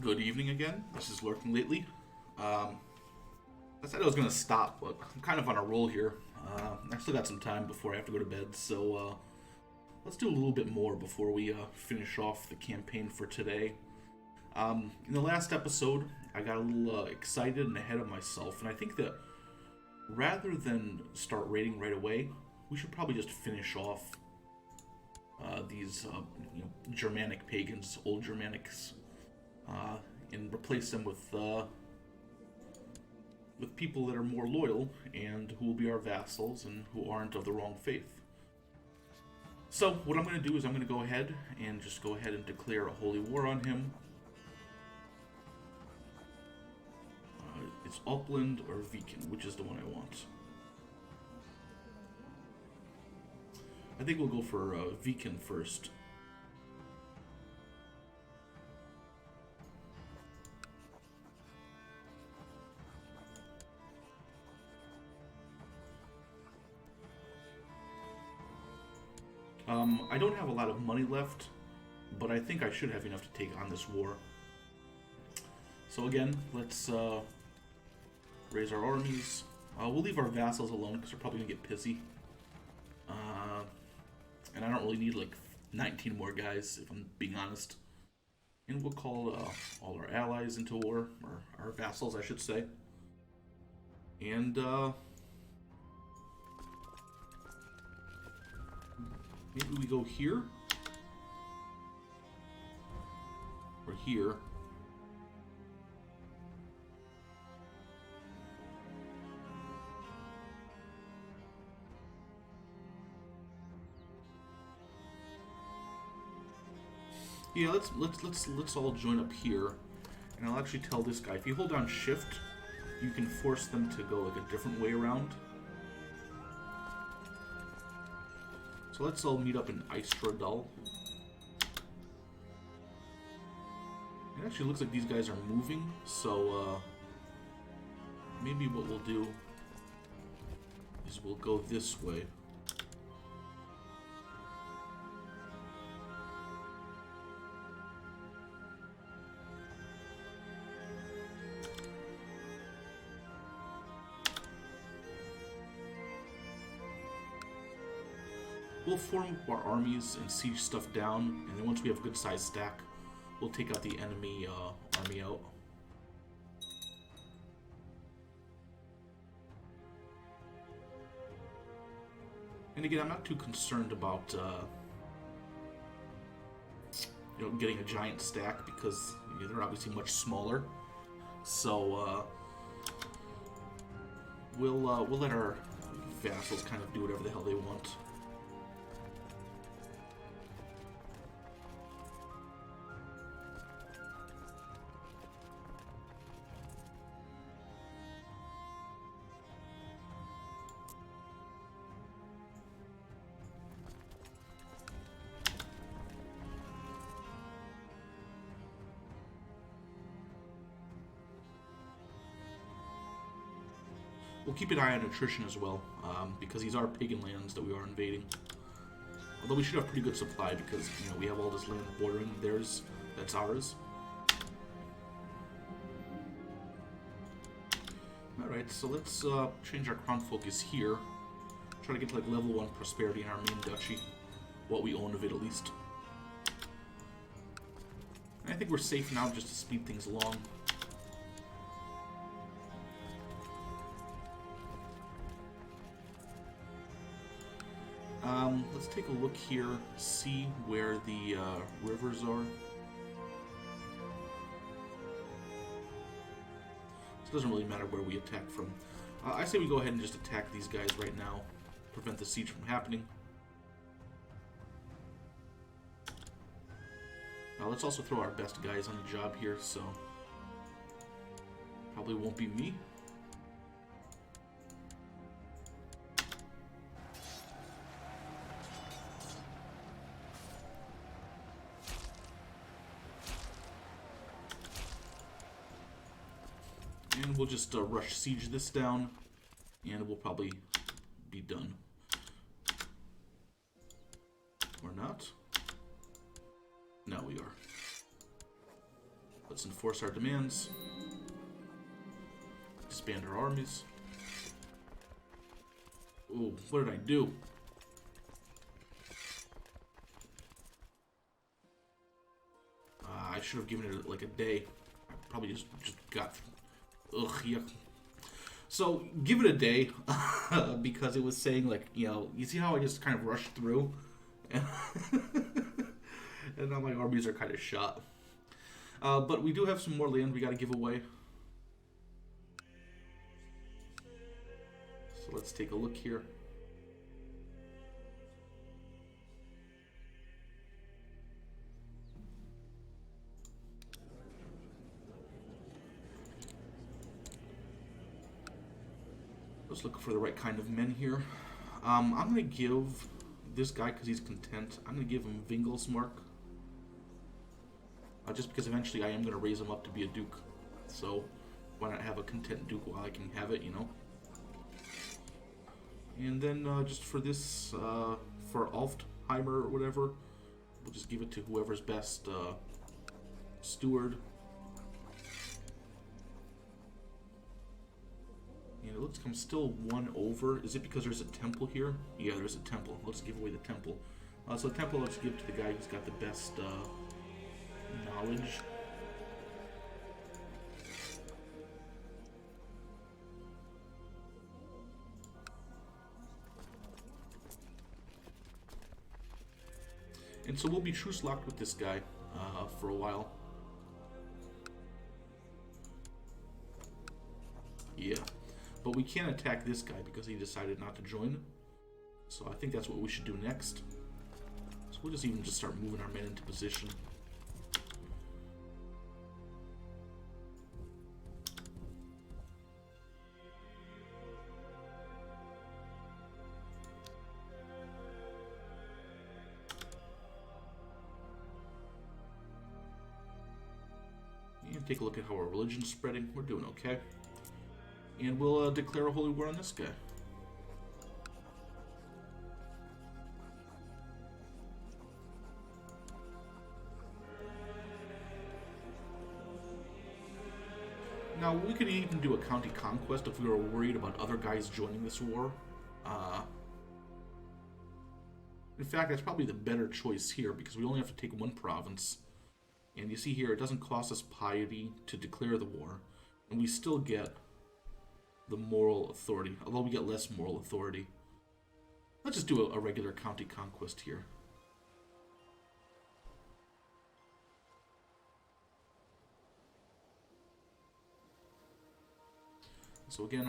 Good evening again. This is Lurking Lately. I said I was going to stop, but I'm kind of on a roll here. I still got some time before I have to go to bed, so let's do a little bit more before we finish off the campaign for today. In the last episode, I got a little excited and ahead of myself, and I think that rather than start raiding right away, we should probably just finish off these Germanic pagans, old Germanics, and replace them with people that are more loyal and who will be our vassals and who aren't of the wrong faith. So what I'm going to do is I'm going to go ahead and declare a holy war on him. It's Upland or Viken, which is the one I want. I think we'll go for Viken first. I don't have a lot of money left, but I think I should have enough to take on this war. So again, let's raise our armies. We'll leave our vassals alone because they're probably going to get pissy. And I don't really need like 19 more guys, if I'm being honest. And we'll call all our allies into war, or our vassals, I should say. And maybe we go here. Or here. Yeah, let's all join up here. And I'll actually tell this guy, if you hold down shift, you can force them to go like a different way around. So let's all meet up in Eistradal. It actually looks like these guys are moving, so maybe what we'll do is we'll go this way. We'll form up our armies and siege stuff down, and then once we have a good sized stack, we'll take out the enemy army out. And again, I'm not too concerned about getting a giant stack because they're obviously much smaller. So we'll let our vassals kind of do whatever the hell they want. We'll keep an eye on attrition as well, because these are pagan lands that we are invading. Although we should have pretty good supply because we have all this land bordering theirs. That's ours. All right, so let's change our crown focus here. Try to get to like level 1 prosperity in our main duchy, what we own of it at least. And I think we're safe now just to speed things along. Let's take a look here, see where the rivers are. It doesn't really matter where we attack from. I say we go ahead and just attack these guys right now, prevent the siege from happening. Let's also throw our best guys on the job here, so probably won't be me. And we'll just rush siege this down, and we'll probably be done. Or not. Now we are. Let's enforce our demands. Disband our armies. Oh, what did I do? I should have given it like a day. I probably just got... Ugh, yuck. So, give it a day, because it was saying, like, you know, you see how I just kind of rushed through? And now my armies are kind of shot. But we do have some more land we got to give away. So let's take a look here. Let's look for the right kind of men here. I'm going to give this guy, because he's content, I'm going to give him Vingles Mark. Just because eventually I am going to raise him up to be a duke. So why not have a content duke while I can have it, you know? And then just for this, for Alfheimer or whatever, we'll just give it to whoever's best steward. And it looks like I'm still one over. Is it because there's a temple here? Yeah, there's a temple. Let's give away the temple. So the temple, let's give to the guy who's got the best knowledge. And so we'll be truce locked with this guy for a while. Yeah. But we can't attack this guy because he decided not to join. So I think that's what we should do next. So we'll just even just start moving our men into position. And take a look at how our religion's spreading. We're doing okay. And we'll declare a holy war on this guy. Now, we could even do a county conquest if we were worried about other guys joining this war. In fact, that's probably the better choice here, because we only have to take one province. And you see here, it doesn't cost us piety to declare the war. And we still get the moral authority, although we get less moral authority. Let's just do a regular county conquest here. So again,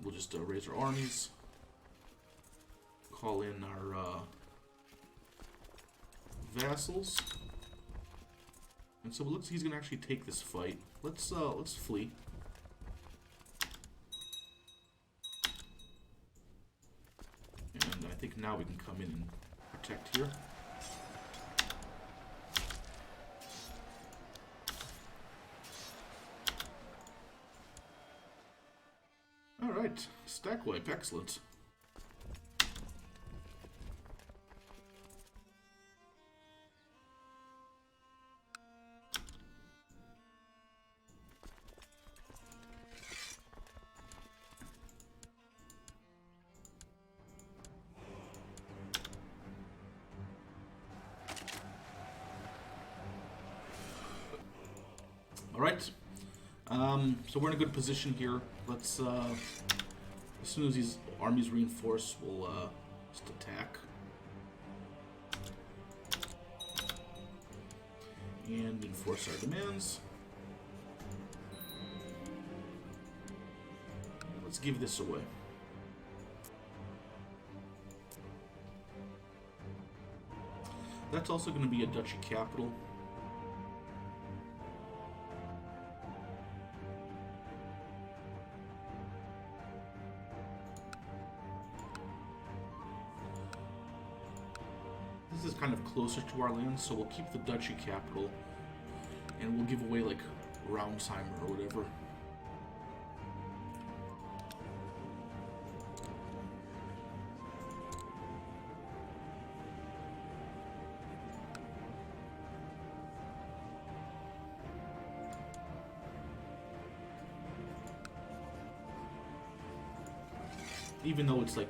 we'll just raise our armies, call in our vassals, and so it looks like he's gonna actually take this fight. Let's flee. And I think now we can come in and protect here. Alright, stack wipe, excellent. Alright, so we're in a good position here. Let's, as soon as these armies reinforce, we'll just attack. And enforce our demands. Let's give this away. That's also going to be a duchy capital. This is kind of closer to our land, so we'll keep the duchy capital, and we'll give away like Raumsheimer or whatever. Even though it's like,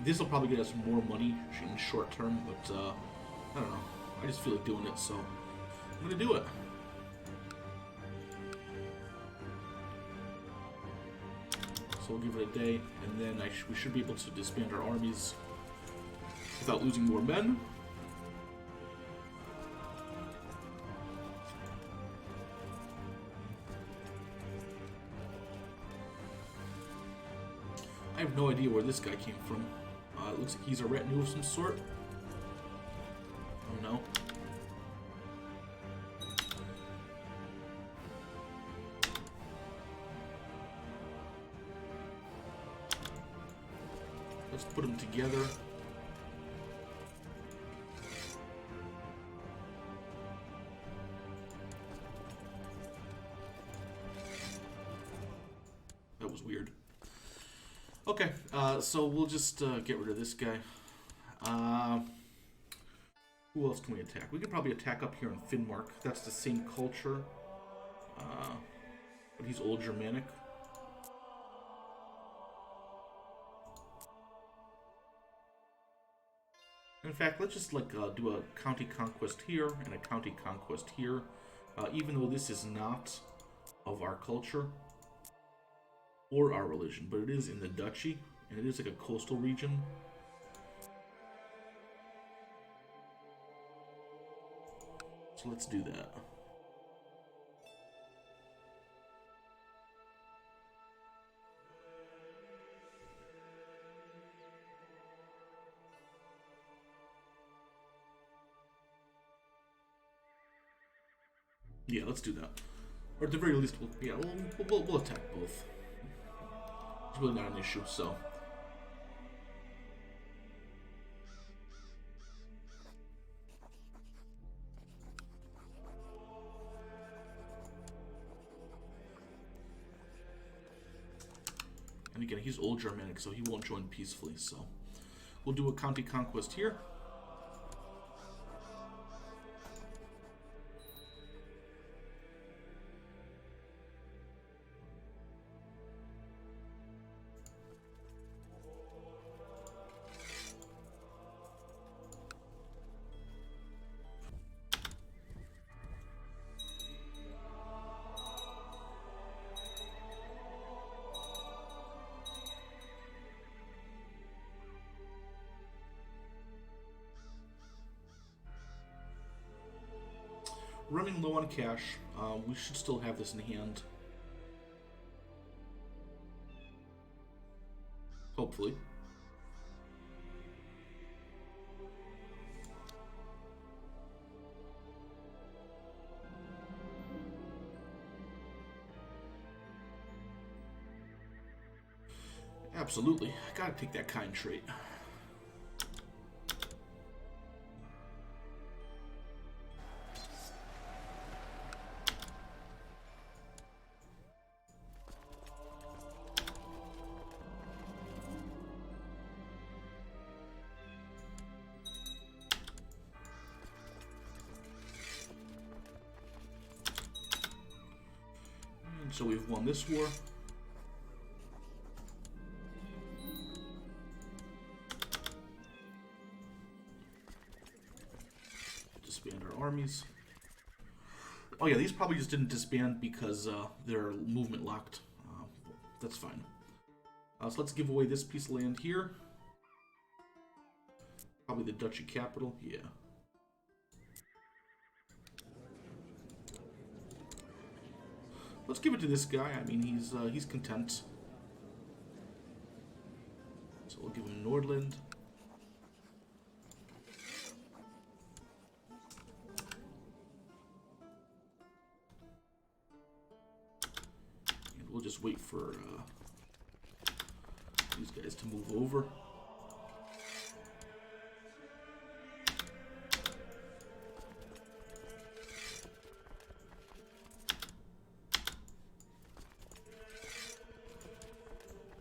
this will probably get us more money in short term, but I don't know. I just feel like doing it, so I'm gonna do it. So we'll give it a day, and then we should be able to disband our armies without losing more men. I have no idea where this guy came from. It looks like he's a retinue of some sort. Oh no. Let's put them together. That was weird. Okay, so we'll just get rid of this guy. Who else can we attack? We can probably attack up here in Finnmark. That's the same culture. But he's old Germanic. In fact, let's just like do a county conquest here and a county conquest here. Even though this is not of our culture or our religion, but it is in the duchy, and it is like a coastal region. So let's do that. Yeah, let's do that. Or at the very least, we'll attack both. It's really not an issue, so. And again, he's old Germanic, so he won't join peacefully, so. We'll do a county conquest here. Running low on cash. We should still have this in hand. Hopefully. Absolutely. I gotta take that kind trait. So we've won this war. Disband our armies. Oh yeah, these probably just didn't disband because they're movement locked. That's fine. So let's give away this piece of land here. Probably the duchy capital, yeah. Let's give it to this guy. I mean, he's content. So we'll give him Nordland. And we'll just wait for these guys to move over.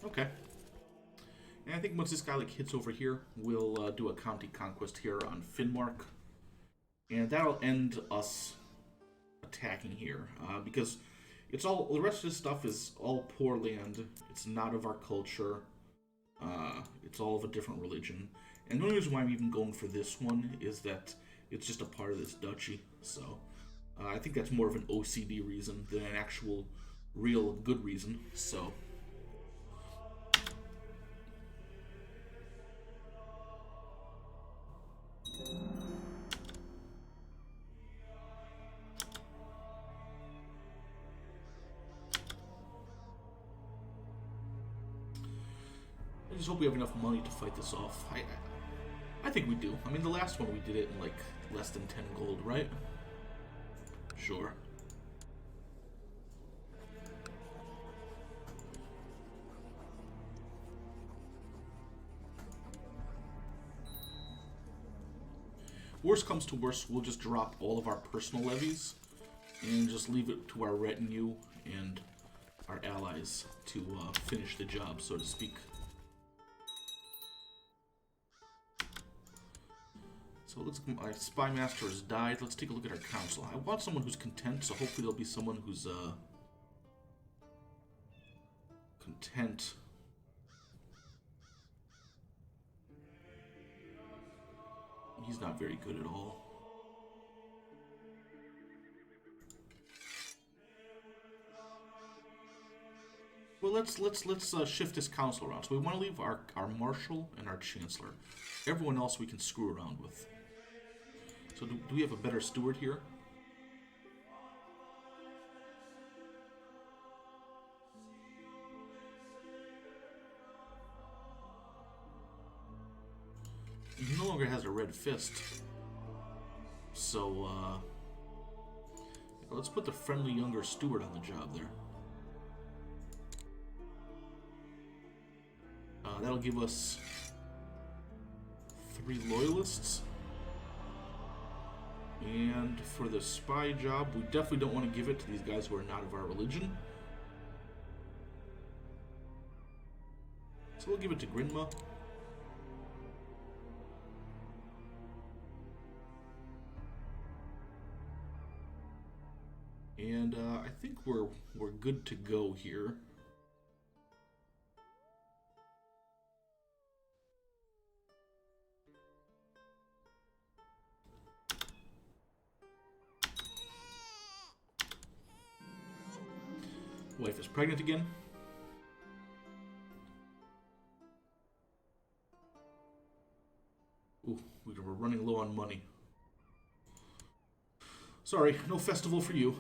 Okay. And I think once this guy like hits over here, we'll do a county conquest here on Finnmark. And that'll end us attacking here. Because it's all, the rest of this stuff is all poor land. It's not of our culture. It's all of a different religion. And the only reason why I'm even going for this one is that it's just a part of this duchy. So I think that's more of an OCD reason than an actual, real good reason. So. I just hope we have enough money to fight this off. I think we do. I mean, the last one we did it in like less than 10 gold, right? Sure. Worst comes to worst, we'll just drop all of our personal levies and just leave it to our retinue and our allies to finish the job, so to speak. So it looks like my spy master has died. Let's take a look at our council. I want someone who's content, so hopefully there'll be someone who's content. He's not very good at all. Well, let's shift this council around. So we want to leave our marshal and our chancellor. Everyone else we can screw around with. So do we have a better steward here? He no longer has a red fist. So, let's put the friendly younger steward on the job there. That'll give us 3 loyalists. And for the spy job, we definitely don't want to give it to these guys who are not of our religion. So we'll give it to Grinma. And I think we're good to go here. Wife is pregnant again. Ooh, we're running low on money. Sorry, no festival for you.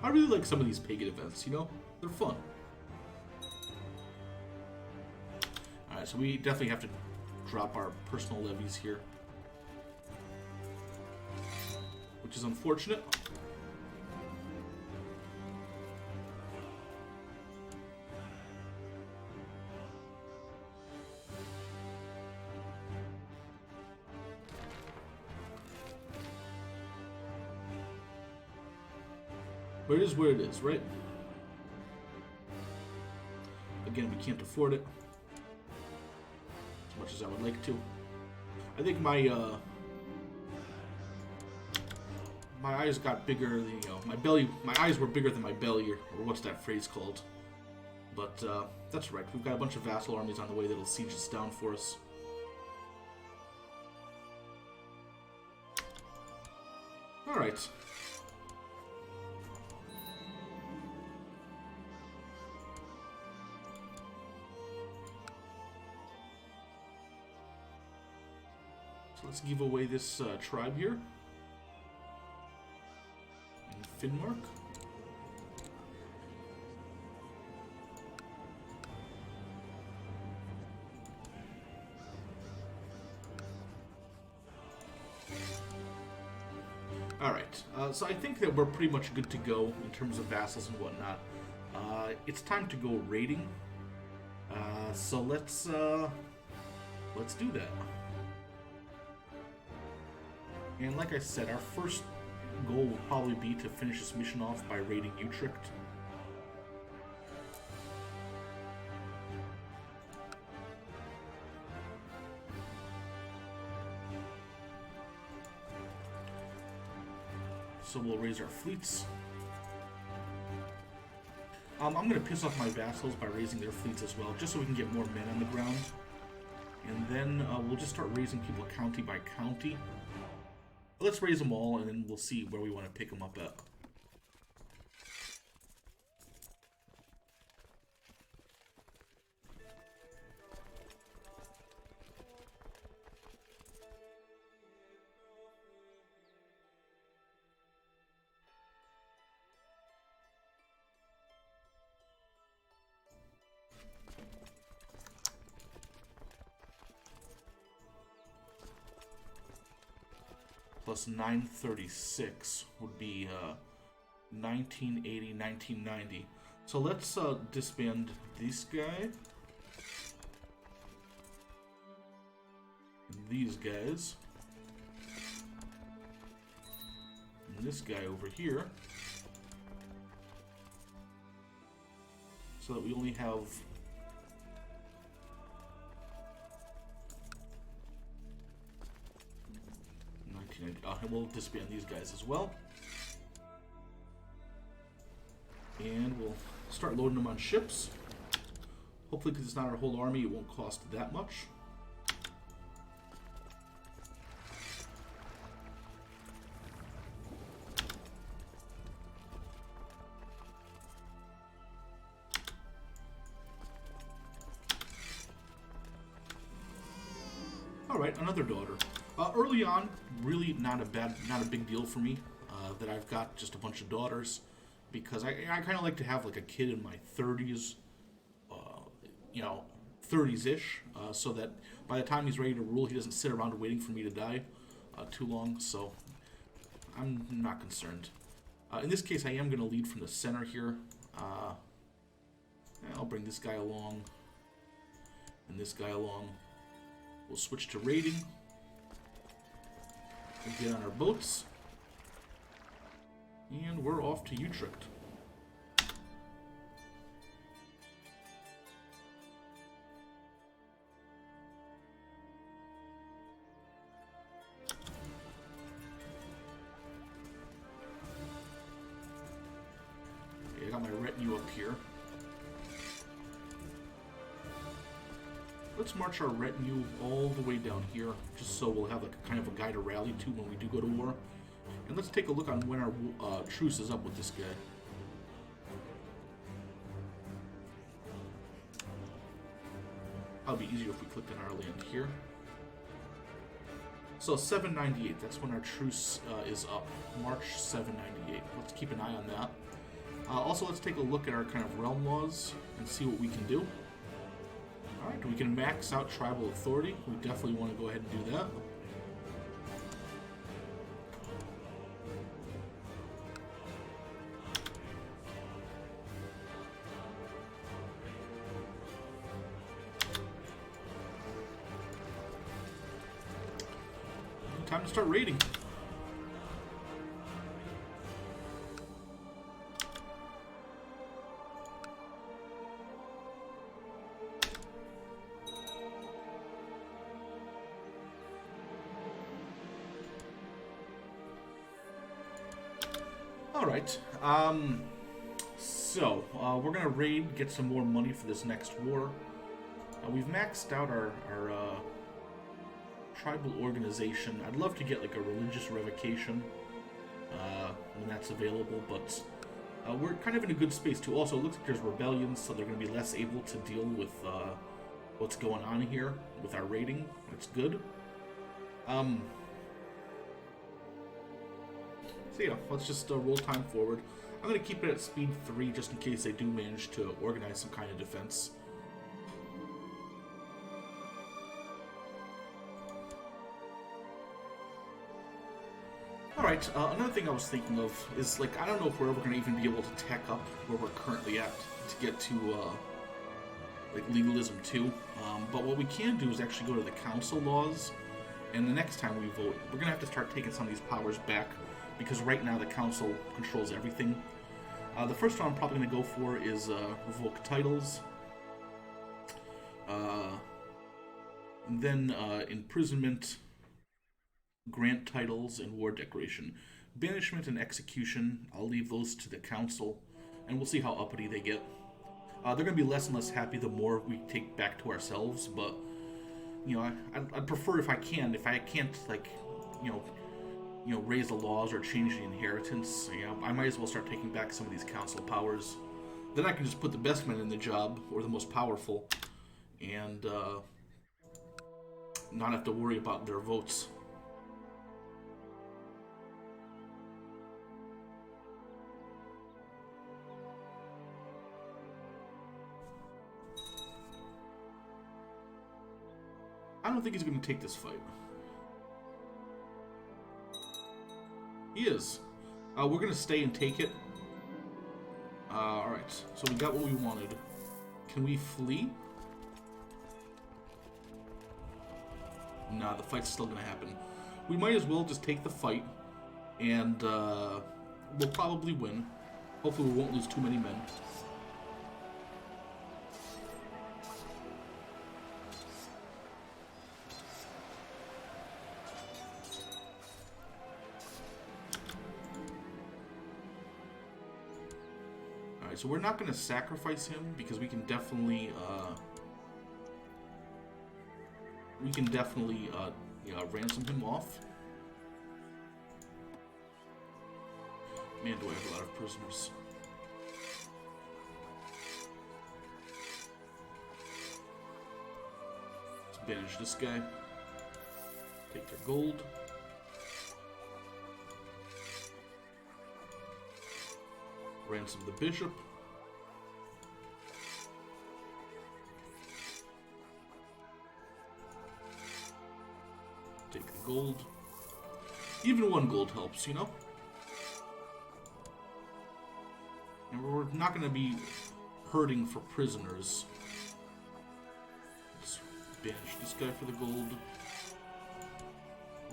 I really like some of these pagan events, you know? They're fun. Alright, so we definitely have to drop our personal levies here, which is unfortunate. But it is where it is, right? Again, we can't afford it as much as I would like to. I think my eyes got bigger than, my eyes were bigger than my belly, or what's that phrase called? But that's right. We've got a bunch of vassal armies on the way that'll siege us down for us. All right. So let's give away this tribe here. In Finnmark. Alright, so I think that we're pretty much good to go in terms of vassals and whatnot. It's time to go raiding. So let's do that. And like I said, our first goal will probably be to finish this mission off by raiding Utrecht. So we'll raise our fleets. I'm going to piss off my vassals by raising their fleets as well, just so we can get more men on the ground. And then we'll just start raising people county by county. Let's raise them all, and then we'll see where we want to pick them up at. Plus 936 would be 1980, 1990. So let's disband this guy. These guys. And this guy over here. So that we only have... and we'll disband these guys as well. And we'll start loading them on ships. Hopefully, because it's not our whole army, it won't cost that much. Alright, another daughter. Early on, really not a big deal for me that I've got just a bunch of daughters, because I kind of like to have like a kid in my 30s, you know, 30s-ish, so that by the time he's ready to rule, he doesn't sit around waiting for me to die too long. So I'm not concerned. In this case, I am going to lead from the center here. I'll bring this guy along and this guy along. We'll switch to raiding. We'll get on our boats. And we're off to Utrecht. Okay, I got my retinue up here. Let's march our retinue all the way down here, just so we'll have like a kind of a guy to rally to when we do go to war. And let's take a look on when our truce is up with this guy. That'll be easier if we clicked on our land here. So 798, that's when our truce is up. March 798. Let's keep an eye on that. Also, let's take a look at our kind of realm laws and see what we can do. Alright, we can max out tribal authority. We definitely want to go ahead and do that. Time to start raiding. Alright, so we're gonna raid, get some more money for this next war. We've maxed out our tribal organization. I'd love to get like a religious revocation when that's available, but we're kind of in a good space too. Also, it looks like there's rebellions, so they're going to be less able to deal with what's going on here with our raiding. That's good. So yeah, let's just roll time forward. I'm going to keep it at speed 3 just in case they do manage to organize some kind of defense. Alright, another thing I was thinking of is, like, I don't know if we're ever going to even be able to tech up where we're currently at to get to, like, legalism 2. But what we can do is actually go to the council laws, and the next time we vote, we're going to have to start taking some of these powers back, because right now the council controls everything. The first one I'm probably going to go for is revoke titles. Then imprisonment, grant titles, and war declaration. Banishment and execution, I'll leave those to the council, and we'll see how uppity they get. They're going to be less and less happy the more we take back to ourselves, but, you know, I'd prefer if I can. If I can't, like, you know, raise the laws or change the inheritance, you know, I might as well start taking back some of these council powers. Then I can just put the best men in the job, or the most powerful, and not have to worry about their votes. I don't think he's going to take this fight. He is. We're going to stay and take it. Alright, so we got what we wanted. Can we flee? Nah, the fight's still going to happen. We might as well just take the fight, and we'll probably win. Hopefully we won't lose too many men. So we're not going to sacrifice him because we can definitely ransom him off. Man, do I have a lot of prisoners. Let's banish this guy. Take their gold. Ransom the bishop. Take the gold. Even 1 gold helps, you know? And we're not going to be hurting for prisoners. Let's banish this guy for the gold.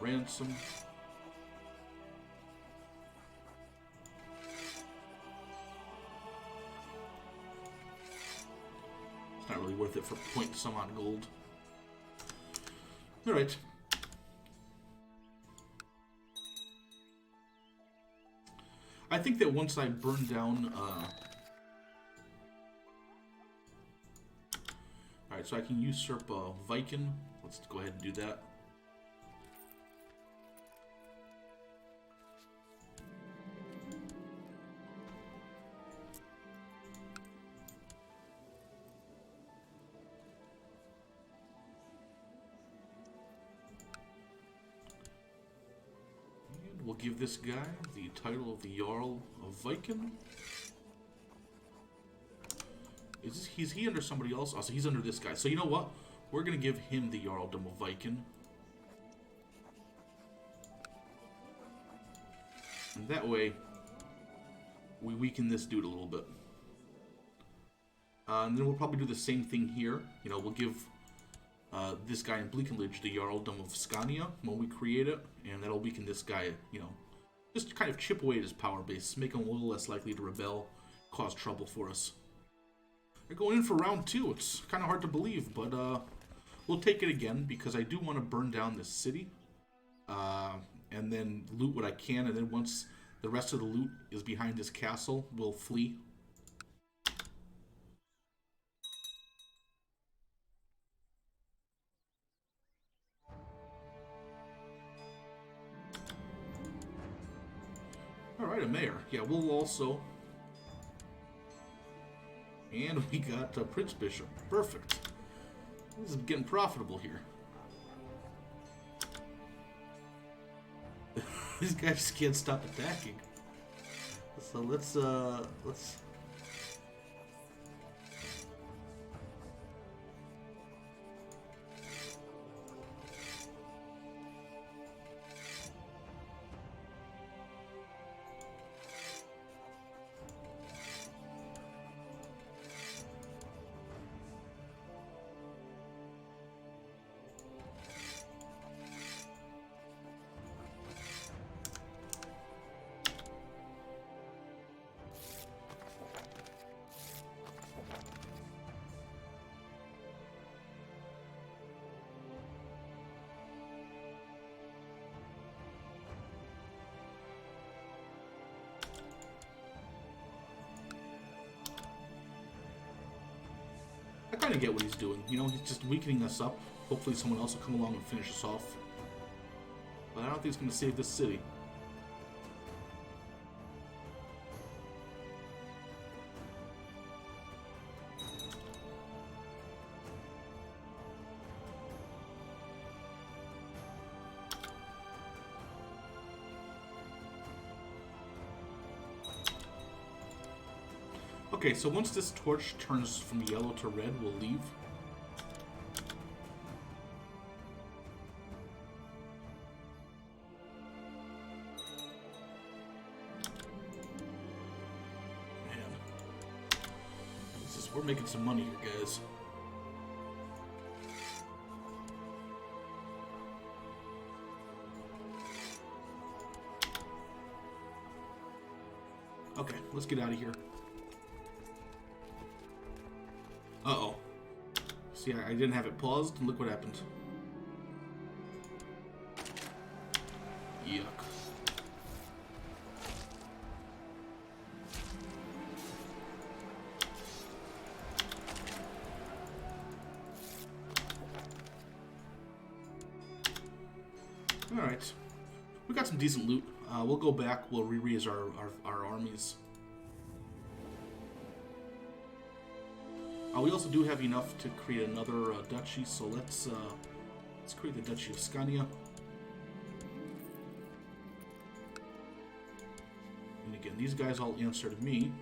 Ransom. It's not really worth it for point some on gold. Alright. I think that once I burn down... Alright, so I can usurp Viking. Let's go ahead and do that. We'll give this guy the title of the Jarl of Viking. Is he under somebody else? Oh, so he's under this guy. So you know what? We're going to give him the Jarldom of Viking. And that way, we weaken this dude a little bit. And then we'll probably do the same thing here. You know, we'll give this guy in Bleakenledge the Jarldom of Scania when we create it, and that'll weaken this guy, you know, just kind of chip away at his power base, make him a little less likely to rebel, cause trouble for us. We're going in for round 2. It's kind of hard to believe, but we'll take it again because I do want to burn down this city and then loot what I can, and then once the rest of the loot is behind this castle, we'll flee. Alright, a mayor. Yeah, we'll also... And we got Prince Bishop. Perfect. This is getting profitable here. These guys just can't stop attacking. So let's I kind of get what he's doing. You know, he's just weakening us up. Hopefully someone else will come along and finish us off. But I don't think it's going to save this city. Okay, so once this torch turns from yellow to red, we'll leave. Man. We're making some money here, guys. Okay, let's get out of here. Uh-oh. See, I didn't have it paused, and look what happened. Yuck. Alright. We got some decent loot. We'll go back, we'll re-raise our armies. We also do have enough to create another duchy, so let's create the Duchy of Scania. And again, these guys all answer to me.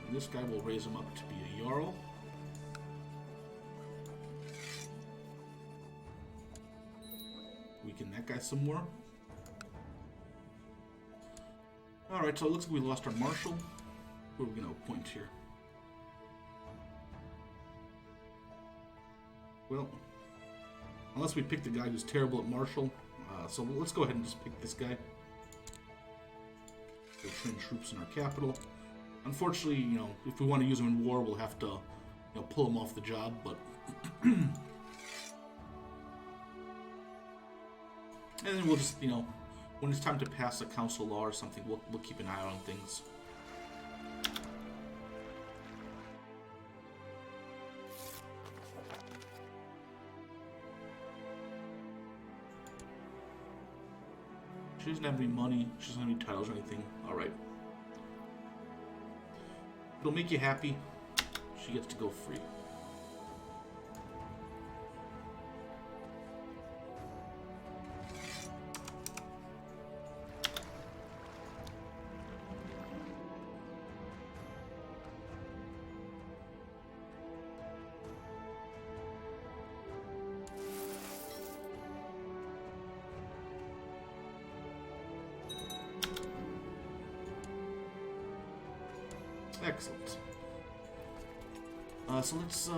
And this guy will raise him up to be a Jarl. Weaken that guy some more. Alright, so it looks like we lost our Marshal. Who are we going to appoint here? Well, unless we pick the guy who's terrible at Marshal. So let's go ahead and just pick this guy. We'll train troops in our capital. Unfortunately, you know, if we want to use him in war, we'll have to, you know, pull him off the job, but... And then we'll just, you know, when it's time to pass a council law or something, we'll keep an eye on things. She doesn't have any money. She doesn't have any titles or anything. Alright. It'll make you happy. She gets to go free. Excellent. So let's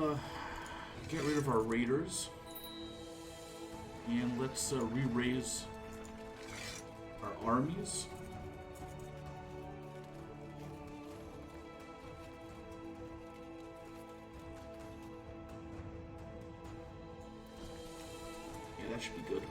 get rid of our raiders. And let's re-raise our armies. Yeah, that should be good.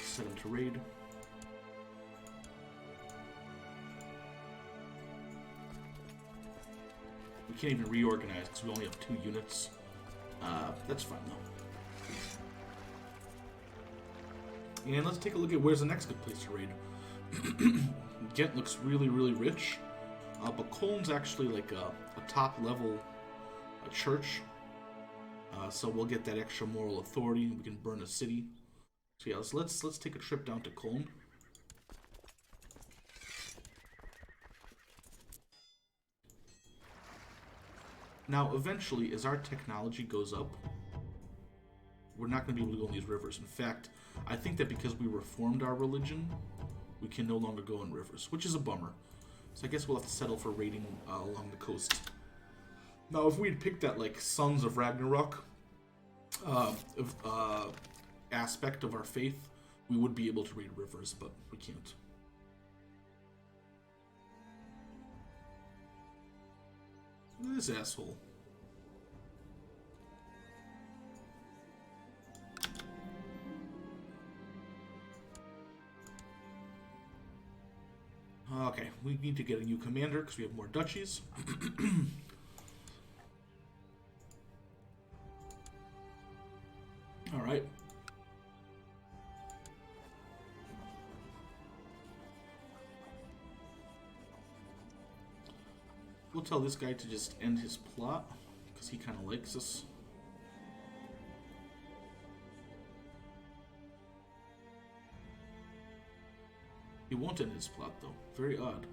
Set him to raid. We can't even reorganize because we only have 2 units. That's fine though. And let's take a look at where's the next good place to raid. Ghent looks really, really rich. But Cologne actually like a top level church. So we'll get that extra moral authority. We can burn a city. So yeah, let's take a trip down to Cologne. Now, eventually, as our technology goes up, we're not going to be able to go in these rivers. In fact, I think that because we reformed our religion, we can no longer go in rivers, which is a bummer. So I guess we'll have to settle for raiding along the coast. Now, if we had picked that, like, Sons of Ragnarok, aspect of our faith, we would be able to read rivers, but we can't. This asshole. Okay, we need to get a new commander because we have more duchies. Alright. We'll tell this guy to just end his plot, because he kind of likes us. He won't end his plot, though. Very odd.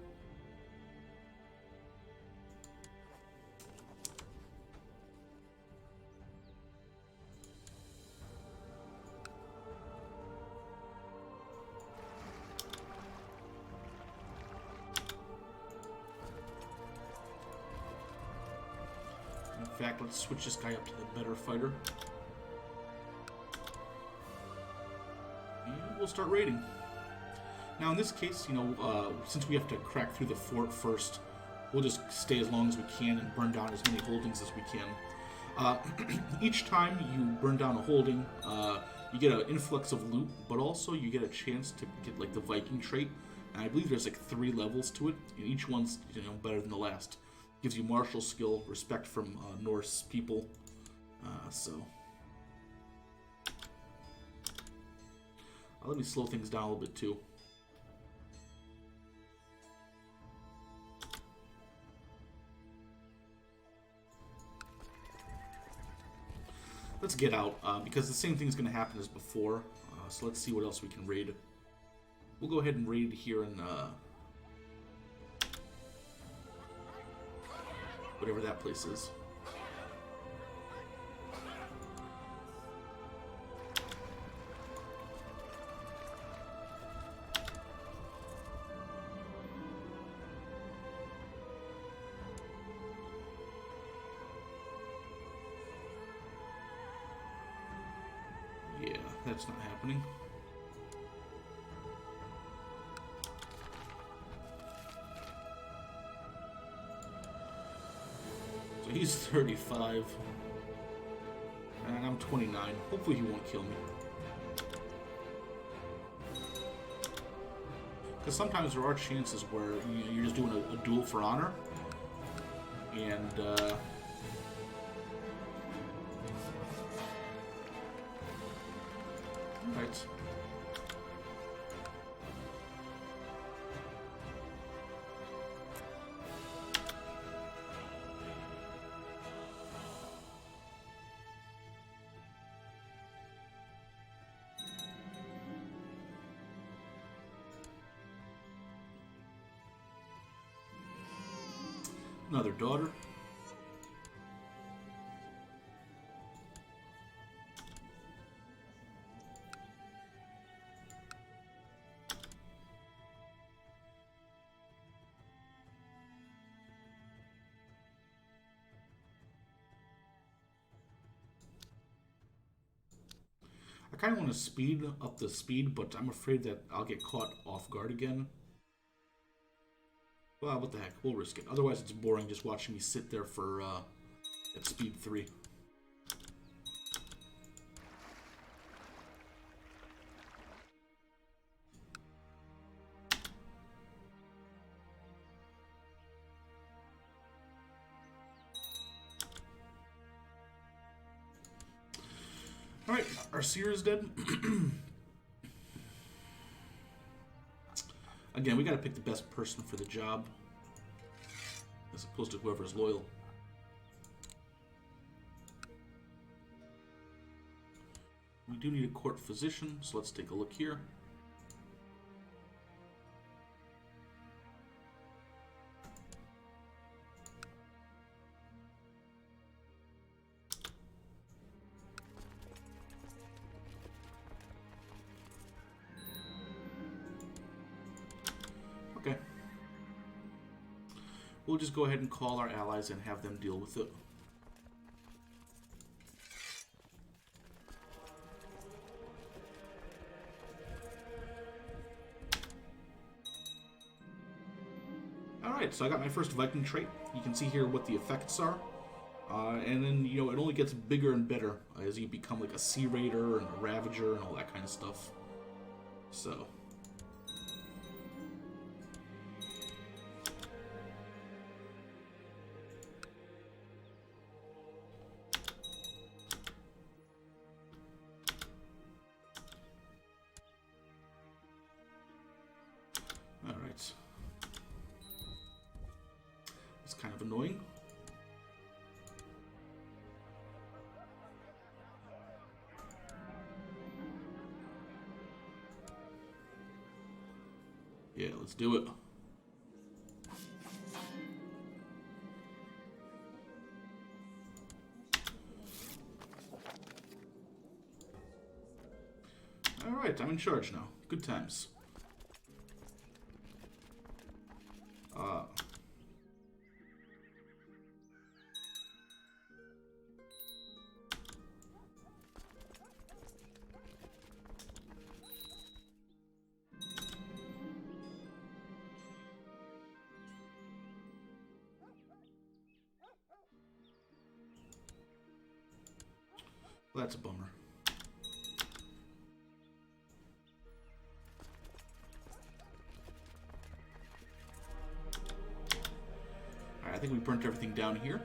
In fact, let's switch this guy up to the better fighter. And we'll start raiding. Now, in this case, you know, since we have to crack through the fort first, we'll just stay as long as we can and burn down as many holdings as we can. Each time you burn down a holding, you get an influx of loot, but also you get a chance to get, like, the Viking trait. And I believe there's, like, 3 levels to it, and each one's, you know, better than the last. Gives you martial skill, respect from Norse people, so... let me slow things down a little bit, too. Let's get out, because the same thing's going to happen as before. So let's see what else we can raid. We'll go ahead and raid here in whatever that place is. Yeah, that's not happening. So he's 35. And I'm 29. Hopefully he won't kill me. Because sometimes there are chances where you're just doing a duel for honor. And, Alright. Another daughter. I kind of want to speed up the speed, but I'm afraid that I'll get caught off guard again. Well, what the heck, we'll risk it. Otherwise, it's boring just watching me sit there for at speed 3. Alright, our seer is dead. Again, we gotta pick the best person for the job, as opposed to whoever's loyal. We do need a court physician, so let's take a look here. Okay. We'll just go ahead and call our allies and have them deal with it. Alright, so I got my first Viking trait. You can see here what the effects are. And then, you know, it only gets bigger and better as you become like a Sea Raider and a Ravager and all that kind of stuff. So. Alright. It's kind of annoying. Yeah, let's do it. Alright, I'm in charge now. Good times. Well, that's a bummer. Alright, I think we burnt everything down here.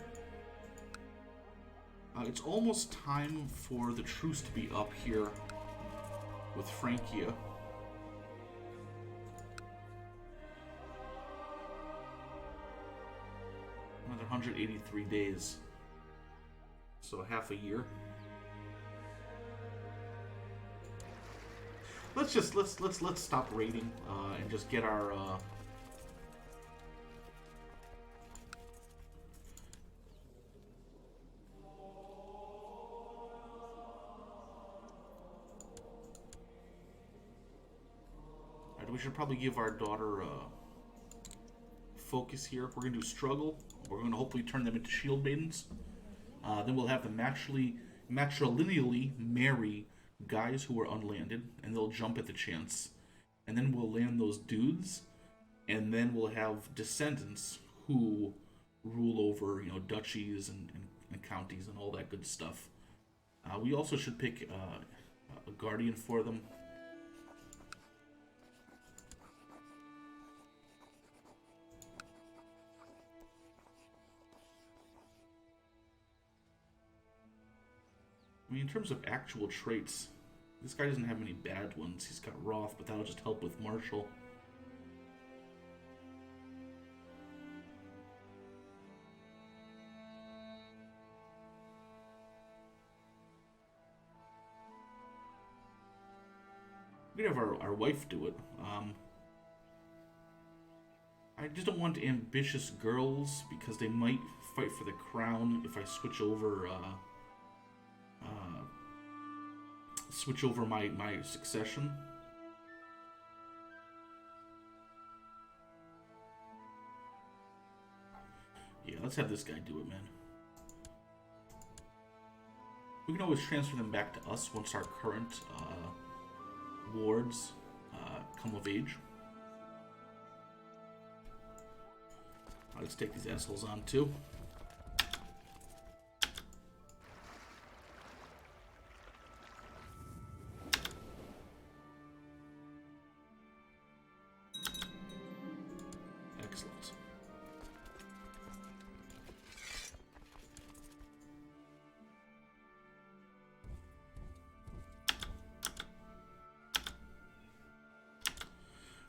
It's almost time for the truce to be up here with Francia. Another 183 days. So half a year. Let's stop raiding and just get our we should probably give our daughter focus here. We're gonna do struggle. We're gonna hopefully turn them into shield maidens. Then we'll have them matrilineally marry guys who are unlanded, and they'll jump at the chance. And then we'll land those dudes, and then we'll have descendants who rule over, you know, duchies and counties and all that good stuff. We also should pick a guardian for them. I mean, in terms of actual traits, this guy doesn't have any bad ones. He's got Wrath, but that'll just help with Martial. We could have our wife do it. I just don't want ambitious girls because they might fight for the crown if I switch over my succession. Yeah, let's have this guy do it, man. We can always transfer them back to us once our current wards come of age. Let's take these assholes on too. Excellent.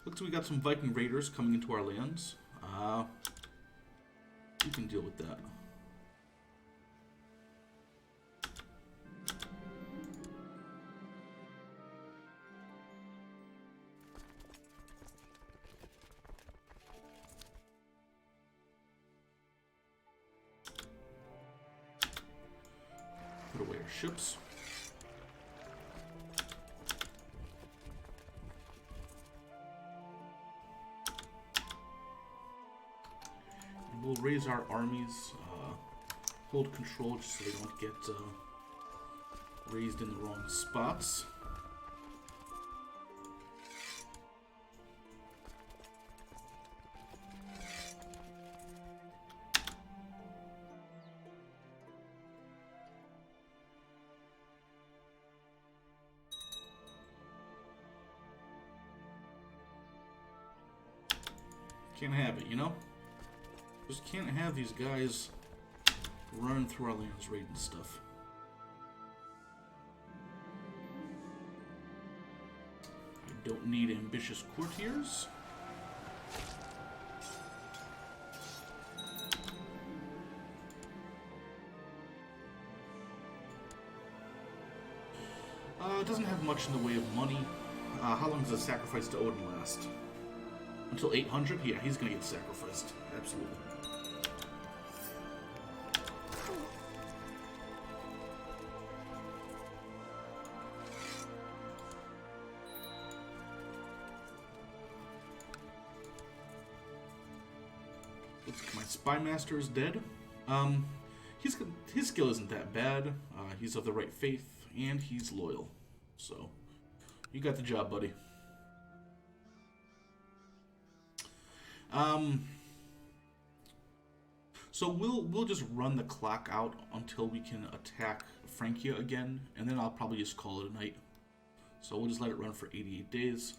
Looks like we got some Viking raiders coming into our lands. We can deal with that. Put away our ships. We'll raise our armies, hold control just so they don't get raised in the wrong spots. Can't have it, you know? Just can't have these guys running through our lands, raiding stuff. I don't need ambitious courtiers. It doesn't have much in the way of money. How long does a sacrifice to Odin last? Until 800? Yeah, he's gonna get sacrificed. Absolutely. My spy master is dead. His skill isn't that bad. He's of the right faith, and he's loyal. So, you got the job, buddy. So we'll just run the clock out until we can attack Francia again, and then I'll probably just call it a night. So we'll just let it run for 88 days.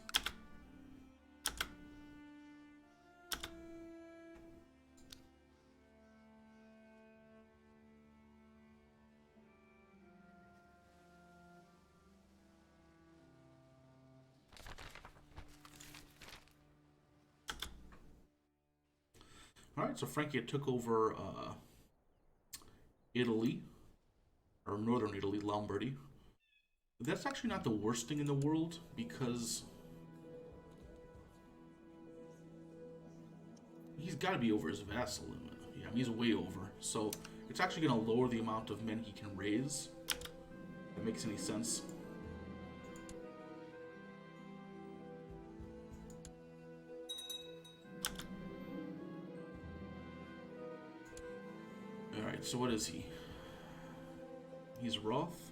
Alright, so Francia took over Italy, or northern Italy, Lombardy. That's actually not the worst thing in the world, because he's got to be over his vassal limit. Yeah, he's way over. So it's actually going to lower the amount of men he can raise. If that makes any sense. Alright, so what is he? He's Roth.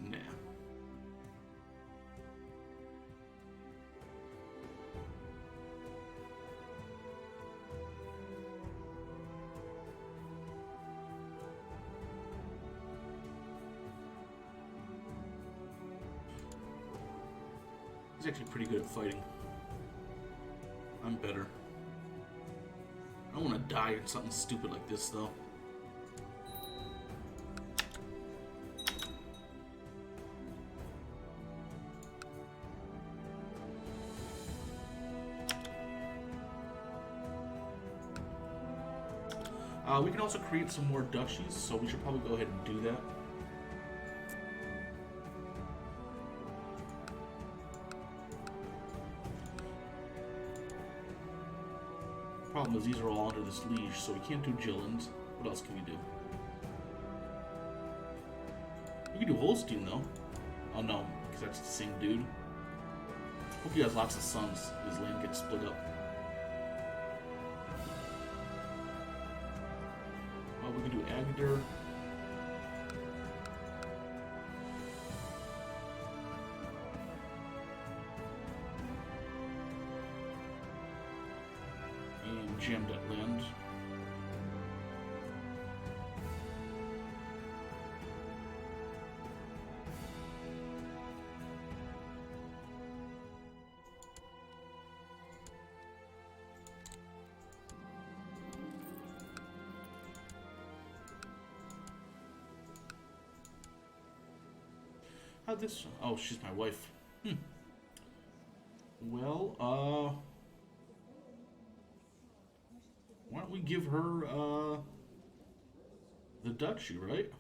Nah. He's actually pretty good at fighting. I'm better. I don't want to die in something stupid like this, though. We can also create some more duchies, so we should probably go ahead and do that. Problem is, these are all under this liege, so we can't do Gillen's. What else can we do? We can do Holstein, though. Oh no, because that's the same dude. Hope he has lots of sons. His land gets split up. We can do Agder. And jam that land. How'd this... Oh, she's my wife. Well, why don't we give her, the duchy, right?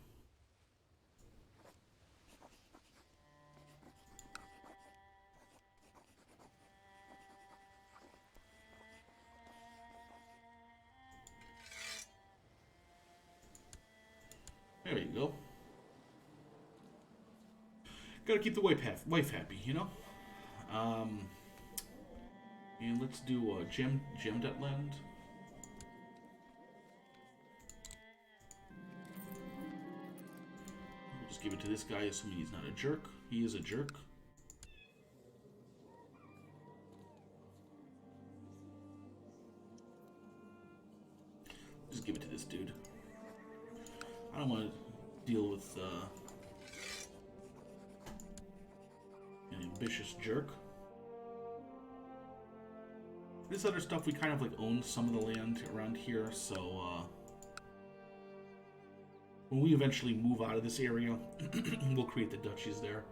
There you go. Gotta keep the wife happy, you know? And let's do gem debt land. We'll just give it to this guy, assuming he's not a jerk. He is a jerk. Just give it to this dude. I don't want to deal with an ambitious jerk. This other stuff, we kind of like own some of the land around here, so when we eventually move out of this area, we'll create the duchies there.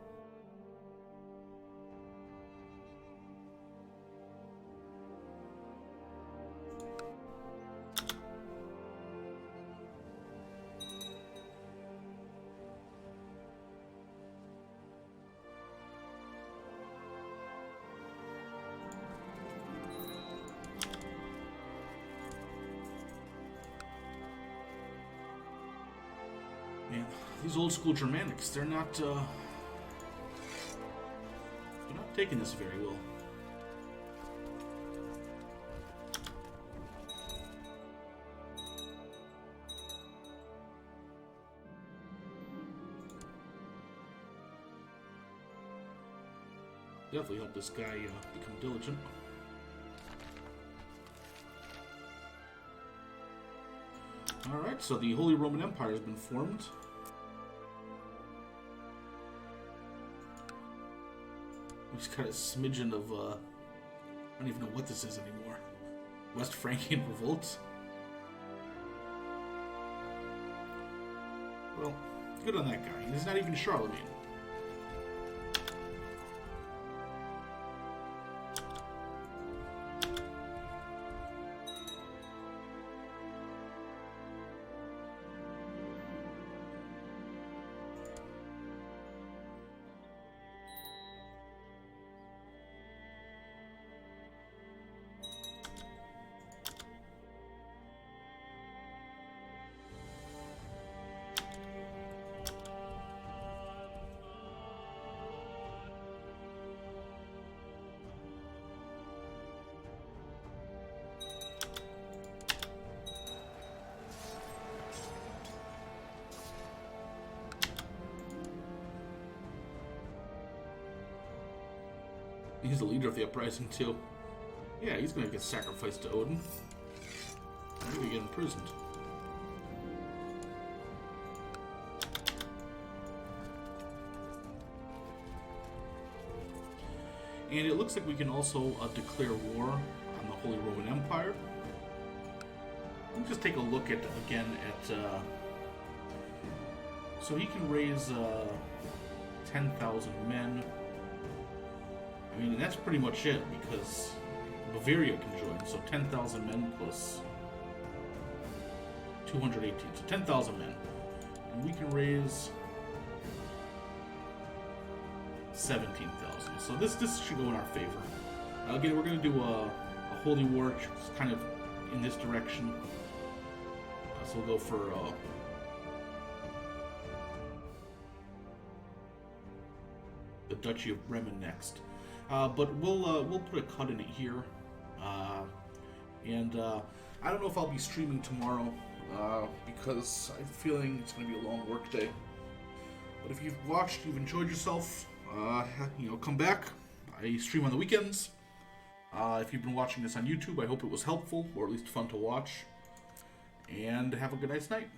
Man, these old school germanics, they're not taking this very well. Definitely help this guy become diligent. Alright, so the Holy Roman Empire has been formed. We just got a smidgen of, I don't even know what this is anymore. West Frankian revolt. Well, good on that guy. He's not even Charlemagne. He's the leader of the uprising, too. Yeah, he's gonna get sacrificed to Odin. Maybe get imprisoned. And it looks like we can also declare war on the Holy Roman Empire. We'll just take a look at, again, at... so he can raise 10,000 men. I mean, that's pretty much it, because Bavaria can join, so 10,000 men plus 218, so 10,000 men. And we can raise 17,000, so this should go in our favor. Again, we're going to do a holy war, kind of in this direction. So we'll go for... the Duchy of Bremen next. But we'll put a cut in it here, and I don't know if I'll be streaming tomorrow because I'm feeling it's going to be a long work day. But if you've watched, you've enjoyed yourself, come back. I stream on the weekends. If you've been watching this on YouTube, I hope it was helpful or at least fun to watch. And have a good night's night.